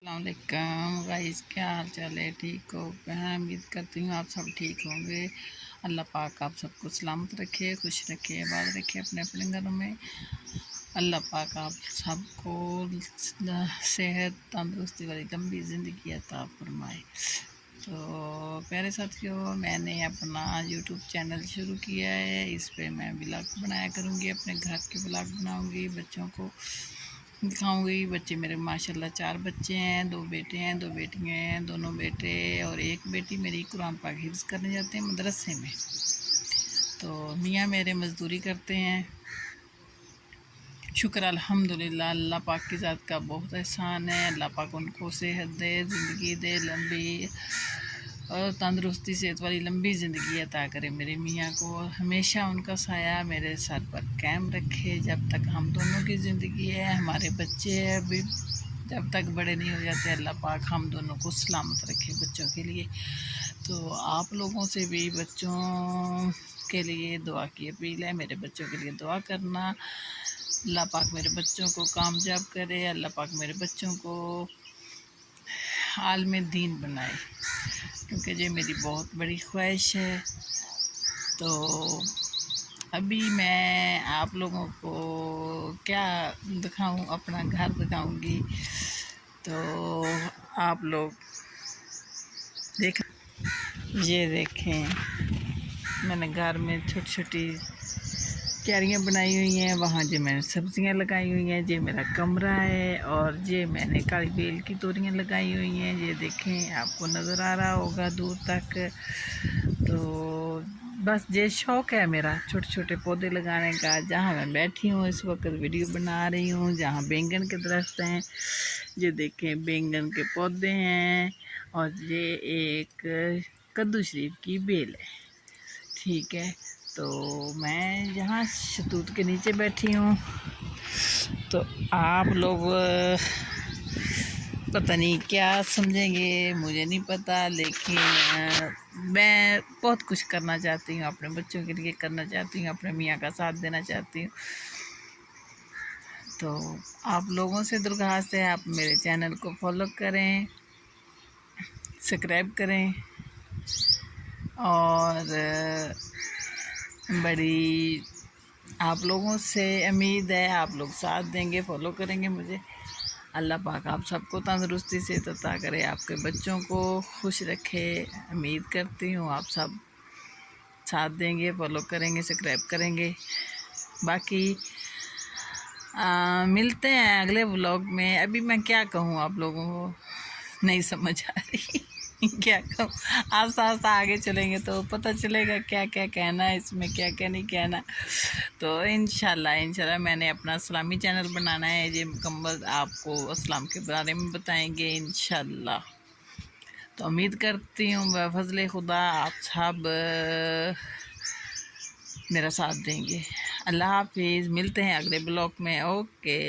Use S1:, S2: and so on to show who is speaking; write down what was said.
S1: अस्सलामुअलैकुम गाइस, क्या हाल चाल है? ठीक हो? मैं उम्मीद करती हूँ आप सब ठीक होंगे। अल्लाह पाक आप सबको सलामत रखे, खुश रखे, आबाद रखे अपने अपने घरों में। अल्लाह पाक आप सबको सेहत तंदुरुस्ती वाली लंबी ज़िंदगी अता फरमाए। तो प्यारे साथियों, मैंने अपना यूट्यूब चैनल शुरू किया है। इस पे मैं ब्लॉग बनाया करूँगी, अपने घर के ब्लॉग बनाऊँगी, बच्चों को दिखाऊंगी। बच्चे मेरे माशाल्लाह 4 बच्चे हैं, 2 बेटे हैं, 2 बेटियां हैं। दोनों बेटे और एक बेटी मेरी कुरान पाक हिफ्ज़ करने जाते हैं मदरसे में। तो मियाँ मेरे मज़दूरी करते हैं। शुक्र अल्हम्दुलिल्लाह, अल्लाह पाक की ज़ात का बहुत एहसान है। अल्लाह पाक उनको सेहत दे, ज़िंदगी दे लंबी और तंदुरुस्ती सेहत वाली लंबी ज़िंदगी अता करे मेरे मियाँ को, और हमेशा उनका साया मेरे सर पर कायम रखे जब तक हम दोनों की ज़िंदगी है। हमारे बच्चे हैं अभी, जब तक बड़े नहीं हो जाते अल्लाह पाक हम दोनों को सलामत रखे बच्चों के लिए। तो आप लोगों से भी बच्चों के लिए दुआ की अपील है, मेरे बच्चों के लिए दुआ करना। अल्लाह पाक मेरे बच्चों को कामयाब करे, अल्लाह पाक मेरे बच्चों को आलिम दीन बनाए, क्योंकि ये मेरी बहुत बड़ी ख्वाहिश है। तो अभी मैं आप लोगों को क्या दिखाऊं, अपना घर दिखाऊंगी। तो आप लोग देख, ये देखें, मैंने घर में छोटी छोटी क्यारियाँ बनाई हुई हैं। वहाँ जो मैंने सब्जियाँ लगाई हुई हैं। ये मेरा कमरा है, और ये मैंने काली बेल की तोरियाँ लगाई हुई हैं। ये देखें, आपको नज़र आ रहा होगा दूर तक। तो बस ये शौक़ है मेरा छोटे छोटे पौधे लगाने का। जहाँ मैं बैठी हूँ इस वक्त वीडियो बना रही हूँ, जहाँ बैंगन के दरख्त हैं, ये देखें बैंगन के पौधे हैं, और ये एक कद्दू शरीफ की बेल है। ठीक है, तो मैं यहाँ शतूत के नीचे बैठी हूँ। तो आप लोग पता नहीं क्या समझेंगे, मुझे नहीं पता, लेकिन मैं बहुत कुछ करना चाहती हूँ, अपने बच्चों के लिए करना चाहती हूँ, अपने मियाँ का साथ देना चाहती हूँ। तो आप लोगों से दरख्वास्त है, आप मेरे चैनल को फॉलो करें, सब्सक्राइब करें, और बड़ी आप लोगों से उम्मीद है आप लोग साथ देंगे, फॉलो करेंगे मुझे। अल्लाह पाक आप सबको तंदुरुस्ती से अता करे, आपके बच्चों को खुश रखे। उम्मीद करती हूँ आप सब साथ देंगे, फॉलो करेंगे, सब्सक्राइब करेंगे। बाकी मिलते हैं अगले व्लॉग में। अभी मैं क्या कहूँ, आप लोगों को नहीं समझ आ रही क्या कहूँ। आस्ता आस्ता आगे चलेंगे तो पता चलेगा क्या क्या कहना है इसमें, क्या क्या नहीं कहना। तो इंशाल्लाह मैंने अपना इस्लामी चैनल बनाना है, ये मुकम्मल आपको इस्लाम के बारे में बताएंगे इंशाल्लाह। तो उम्मीद करती हूँ बफज़ल खुदा आप सब मेरा साथ देंगे। अल्लाह हाफिज़, मिलते हैं अगले ब्लॉग में। ओके।